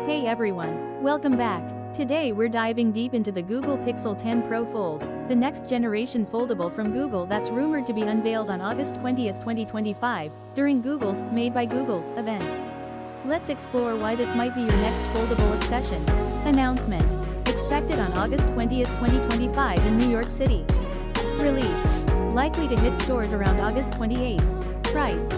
Hey everyone, welcome back. Today we're diving deep into the Google Pixel 10 Pro Fold, the next generation foldable from Google that's rumored to be unveiled on August 20th, 2025, during Google's Made by Google event. Let's explore why this might be your next foldable obsession. Announcement. Expected on August 20th, 2025 in New York City. Release. Likely to hit stores around August 28th. Price.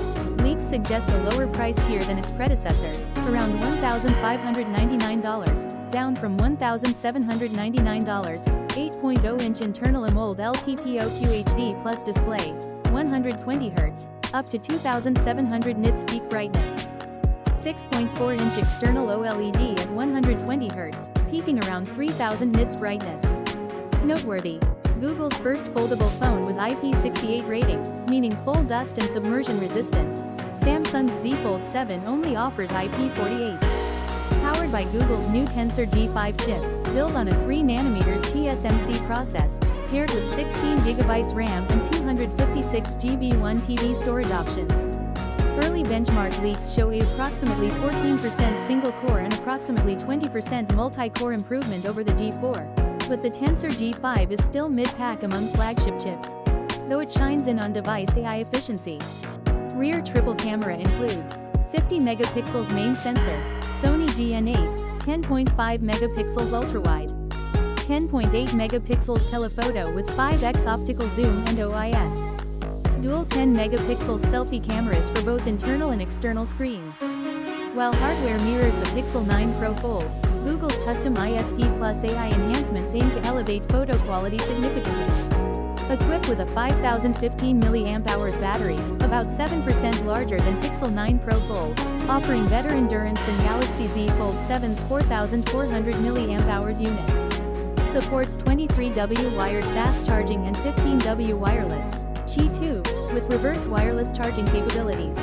Leaks suggest a lower price tier than its predecessor, around $1,599, down from $1,799. 8.0-inch internal AMOLED LTPO QHD plus display, 120Hz, up to 2,700 nits peak brightness. 6.4-inch external OLED at 120Hz, peaking around 3,000 nits brightness. Noteworthy. Google's first foldable phone with IP68 rating, meaning full dust and submersion resistance. Samsung's Z Fold 7 only offers IP48. Powered by Google's new Tensor G5 chip, built on a 3nm TSMC process, paired with 16GB RAM and 256GB 1TB storage options. Early benchmark leaks show approximately 14% single-core and approximately 20% multi-core improvement over the G4. But the Tensor G5 is still mid-pack among flagship chips, though it shines in on-device AI efficiency. Rear triple camera includes 50 megapixels main sensor, Sony GN8, 10.5 megapixels ultrawide, 10.8 megapixels telephoto with 5x optical zoom and OIS. Dual 10 megapixels selfie cameras for both internal and external screens. While hardware mirrors the Pixel 9 Pro Fold, Google's custom ISP plus AI enhancements aim to elevate photo quality significantly. Equipped with a 5,015 mAh battery, about 7% larger than Pixel 9 Pro Fold, offering better endurance than Galaxy Z Fold 7's 4,400 mAh unit. Supports 23W wired fast charging and 15W wireless, Qi 2, with reverse wireless charging capabilities.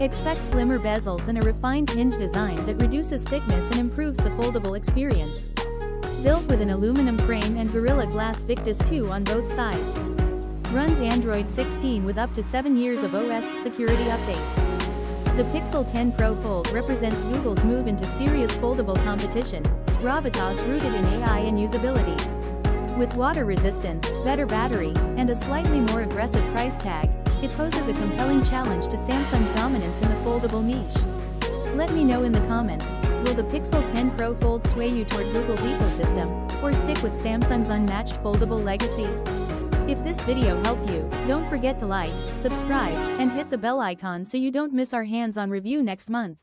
Expect slimmer bezels and a refined hinge design that reduces thickness and improves the foldable experience. Built with an aluminum frame and Gorilla Glass Victus 2 on both sides. Runs Android 16 with up to 7 years of OS security updates. The Pixel 10 Pro Fold represents Google's move into serious foldable competition, gravitas rooted in AI and usability. With water resistance, better battery, and a slightly more aggressive price tag, it poses a compelling challenge to Samsung's dominance in the foldable niche. Let me know in the comments, will the Pixel 10 Pro Fold sway you toward Google's ecosystem, or stick with Samsung's unmatched foldable legacy? If this video helped you, don't forget to like, subscribe, and hit the bell icon so you don't miss our hands-on review next month.